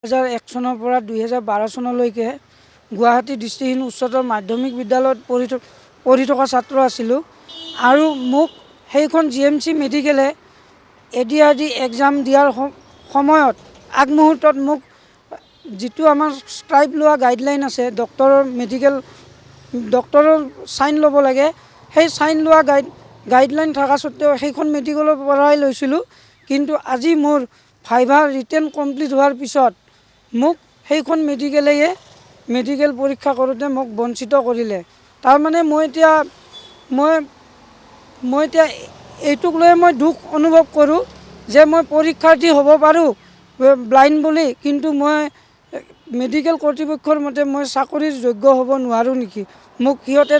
2001 চনৰ পৰা 2012 চনলৈকে গুৱাহাটী দৃষ্টিহীন উচ্চতৰ মাধ্যমিক বিদ্যালয়ত পঢ়ি থকা ছাত্ৰ আছিলোঁ আৰু মোক সেইখন GMC মেডিকেলে ADRD এক্সাম দিয়াৰ সময়ত আগমুহূৰ্তত মোক যিটো আমাৰ স্ক্ৰাইব লোৱা গাইডলাইন আছে ডক্টৰৰ চাইন ল'ব লাগে, সেই চাইন লোৱা গাইডলাইন থকা সত্ত্বেও সেইখন মেডিকেলৰ পৰাই লৈছিলোঁ। কিন্তু আজি মোৰ ভাইভা ৰিটেন কমপ্লিট হোৱাৰ পিছত মোক সেইখন মেডিকেল পৰীক্ষা কৰোঁতে মোক বঞ্চিত কৰিলে। তাৰমানে মই এতিয়া এইটোক লৈ মই দুখ অনুভৱ কৰোঁ যে মই পৰীক্ষাৰ্থী হ'ব পাৰোঁ ব্লাইণ্ড বুলি, কিন্তু মই মেডিকেল কৰ্তৃপক্ষৰ মতে মই চাকৰিৰ যোগ্য হ'ব নোৱাৰোঁ নেকি। মোক সিহঁতে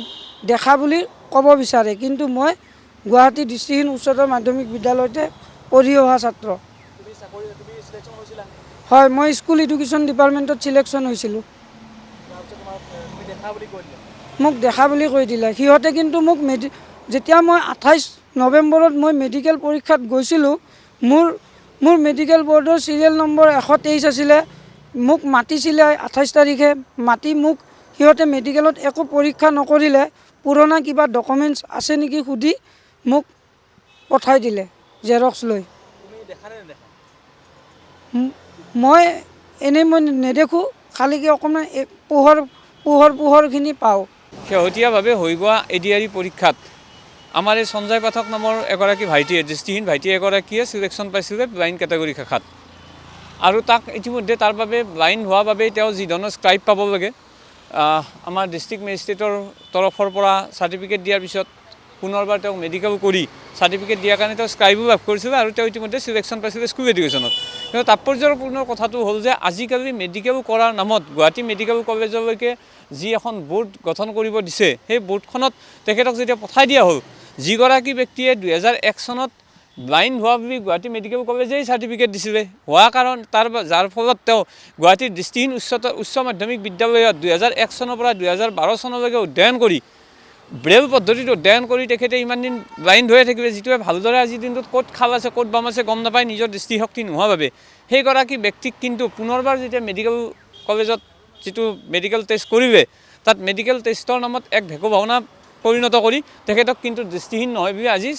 দেখা বুলি ক'ব বিচাৰে, কিন্তু মই গুৱাহাটী দৃষ্টিহীন উচ্চতৰ মাধ্যমিক বিদ্যালয়তে পঢ়ি অহা ছাত্ৰ। হয়, মই স্কুল এডুকেশ্যন ডিপাৰ্টমেণ্টত ছিলেকশ্যন হৈছিলোঁ। মোক দেখা বুলি কৈ দিলে সিহঁতে, কিন্তু মোক যেতিয়া মই 28 নৱেম্বৰত মই মেডিকেল পৰীক্ষাত গৈছিলোঁ, মোৰ মেডিকেল বৰ্ডৰ চিৰিয়েল নম্বৰ 123 আছিলে। মোক মাতিছিলে 28 তাৰিখে, মাতি মোক সিহঁতে মেডিকেলত একো পৰীক্ষা নকৰিলে, পুৰণা কিবা ডকুমেণ্টছ আছে নেকি সুধি মোক পঠাই দিলে জেৰক্স লৈ। মই নেদেখোঁ, খালীকৈ অকণমান পোহৰখিনি পাওঁ। শেহতীয়াভাৱে হৈ যোৱা ADRD পৰীক্ষাত আমাৰ এই সঞ্জয় পাঠক নামৰ এগৰাকী ভাইটিয়ে, দৃষ্টিহীন ভাইটি এগৰাকীয়ে ছিলেকশ্যন পাইছিলে ব্লাইণ্ড কেটেগৰী শাখাত, আৰু তাক ইতিমধ্যে তাৰ বাবে ব্লাইণ্ড হোৱাৰ বাবে তেওঁ যি ধৰণৰ স্ক্ৰাইব পাব লাগে, আমাৰ ডিষ্ট্ৰিক্ট মেজিষ্ট্ৰেটৰ তৰফৰ পৰা চাৰ্টিফিকেট দিয়াৰ পিছত পুনৰবাৰ তেওঁক মেডিকেল কৰি চাৰ্টিফিকেট দিয়াৰ কাৰণে তেওঁ স্ক্ৰাইবো লাভ কৰিছিলে আৰু তেওঁ ইতিমধ্যে ছিলেকশ্যন পাইছিলে স্কুল এডুকেশ্যনত। কিন্তু তাৎপৰ্যপূৰ্ণ কথাটো হ'ল যে আজিকালি মেডিকেল কৰাৰ নামত গুৱাহাটী মেডিকেল কলেজলৈকে যি এখন বোৰ্ড গঠন কৰিব দিছে, সেই বোৰ্ডখনত তেখেতক যেতিয়া পঠাই দিয়া হ'ল, যিগৰাকী ব্যক্তিয়ে 2001 চনত ব্লাইণ্ড হোৱা বুলি গুৱাহাটী মেডিকেল কলেজেই চাৰ্টিফিকেট দিছিলে, যাৰ ফলত তেওঁ গুৱাহাটীৰ দৃষ্টিহীন উচ্চ মাধ্যমিক বিদ্যালয়ত 2001 চনৰ পৰা 2012 চনলৈকে অধ্যয়ন কৰি ব্ৰেল পদ্ধতিত অধ্যয়ন কৰি তেখেতে ইমান দিন ব্লাইণ্ড হৈয়ে থাকিলে, যিটোৱে ভালদৰে আজিৰ দিনটোত ক'ত খাল আছে ক'ত বাম আছে গম নাপায়, নিজৰ দৃষ্টিশক্তি নোহোৱাৰ বাবে সেইগৰাকী ব্যক্তিক কিন্তু পুনৰবাৰ যেতিয়া মেডিকেল কলেজত যিটো মেডিকেল টেষ্ট কৰিলে, তাত মেডিকেল টেষ্টৰ নামত এক ভেকু ভাওনা পৰিণত কৰি তেখেতক কিন্তু দৃষ্টিহীন নহয় বুলি আজি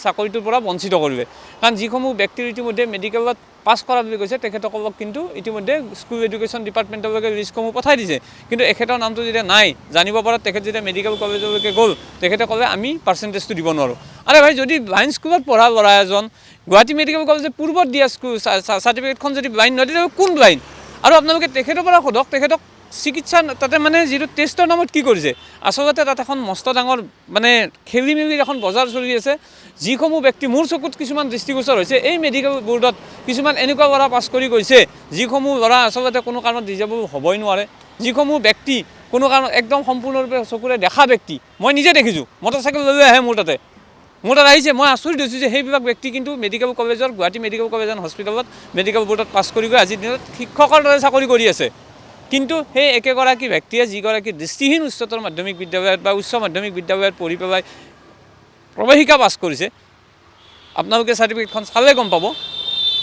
চাকৰিটোৰ পৰা বঞ্চিত কৰিলে। কাৰণ যিসমূহ ব্যক্তিৰ ইতিমধ্যে মেডিকেলত পাছ কৰা বুলি কৈছে, তেখেতসকলক কিন্তু ইতিমধ্যে স্কুল এডুকেশ্যন ডিপাৰ্টমেণ্টলৈকে লিষ্টসমূহ পঠাই দিছে, কিন্তু এখেতৰ নামটো যেতিয়া নাই জানিব পৰাত তেখেত যেতিয়া মেডিকেল কলেজলৈকে গ'ল, তেখেতে ক'লে আমি পাৰ্চেণ্টেজটো দিব নোৱাৰোঁ। আৰে ভাই, যদি ব্লাইণ্ড স্কুলত পঢ়া ল'ৰা এজন গুৱাহাটী মেডিকেল কলেজে পূৰ্বত দিয়া চাৰ্টিফিকেটখন যদি ব্লাইণ্ড নহয়, তেতিয়াহ'লে কোন ব্লাইণ্ড? আৰু আপোনালোকে তেখেতৰ পৰা সোধক, তেখেতক চিকিৎসা তাতে মানে যিটো টেষ্টৰ নামত কি কৰিছে, আচলতে তাত এখন মস্ত ডাঙৰ মানে খেলি মেলিৰ এখন বজাৰ চলি আছে। যিসমূহ ব্যক্তি মোৰ চকুত কিছুমান দৃষ্টিগোচৰ হৈছে, এই মেডিকেল বৰ্ডত কিছুমান এনেকুৱা ল'ৰা পাছ কৰি গৈছে, যিসমূহ ল'ৰা আচলতে কোনো কাৰণত ৰিজেবল হ'বই নোৱাৰে, যিসমূহ ব্যক্তি কোনো কাৰণত একদম সম্পূৰ্ণৰূপে চকুৰে দেখা ব্যক্তি, মই নিজে দেখিছোঁ, মটৰচাইকেল লৈ আহে মোৰ তাত আহিছে, মই আচৰিত হৈছোঁ যে সেইবিলাক ব্যক্তি কিন্তু মেডিকেল কলেজৰ গুৱাহাটী মেডিকেল কলেজ এণ্ড হস্পিটেলত মেডিকেল বৰ্ডত পাছ কৰি গৈ আজিৰ দিনত শিক্ষকৰ দৰে চাকৰি কৰি আছে। কিন্তু সেই একেগৰাকী ব্যক্তিয়ে যিগৰাকী দৃষ্টিহীন উচ্চতৰ মাধ্যমিক বিদ্যালয়ত বা উচ্চ মাধ্যমিক বিদ্যালয়ত পঢ়ি পেলাই প্ৰৱেশিকা পাছ কৰিছে, আপোনালোকে চাৰ্টিফিকেটখন চালে গম পাব,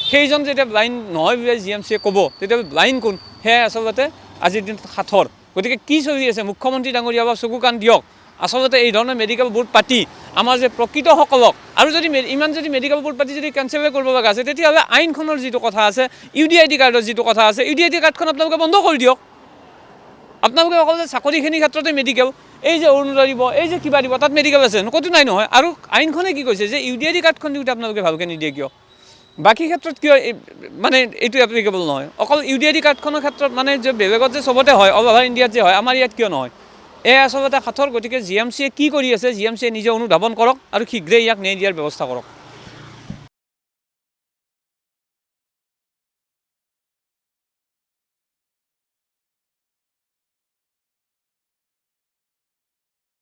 সেইজন যেতিয়া ব্লাইণ্ড নহয় বুলি GMCয়ে ক'ব, তেতিয়াহ'লে ব্লাইণ্ড কোন? সেয়াই আচলতে আজিৰ দিনত সাঁথৰ। গতিকে কি চলি আছে, মুখ্যমন্ত্ৰী ডাঙৰীয়া বা চকু কাণ দিয়ক। আচলতে এই ধৰণৰ মেডিকেল বৰ্ড পাতি আমাৰ যে প্ৰকৃতসকলক, আৰু যদি ইমান যদি মেডিকেল বৰ্ড পাতি যদি কেঞ্চেল কৰিব লগা আছে, তেতিয়াহ'লে আইনখনৰ যিটো কথা আছে, UDID কাৰ্ডৰ যিটো কথা আছে, UDID কাৰ্ডখন আপোনালোকে বন্ধ কৰি দিয়ক। আপোনালোকে অকল যে চাকৰিখিনিৰ ক্ষেত্ৰতে মেডিকেল, এই যে অৰুণোদয় দিব, এই যে কিবা দিব, তাত মেডিকেল আছে ক'তো নাই নহয়। আৰু আইনখনে কি কৈছে যে UDID কাৰ্ডখন দিওঁতে আপোনালোকে ভালকৈ নিদিয়ে কিয়? বাকী ক্ষেত্ৰত কিয় মানে এইটো এপ্লিকেবল নহয়? অকল UDID কাৰ্ডখনৰ ক্ষেত্ৰত মানে যে বেলেগত যে চবতে হয়, অল অভাৰ ইণ্ডিয়াত যে হয়, আমাৰ ইয়াত কিয় নহয়? এই আচলতে সাঁথৰ। গতিকে GMCয়ে কি কৰি আছে, GMCয়ে নিজে অনুধাৱন কৰক আৰু শীঘ্ৰেই ইয়াক ন্যায় দিয়াৰ ব্যৱস্থা কৰক।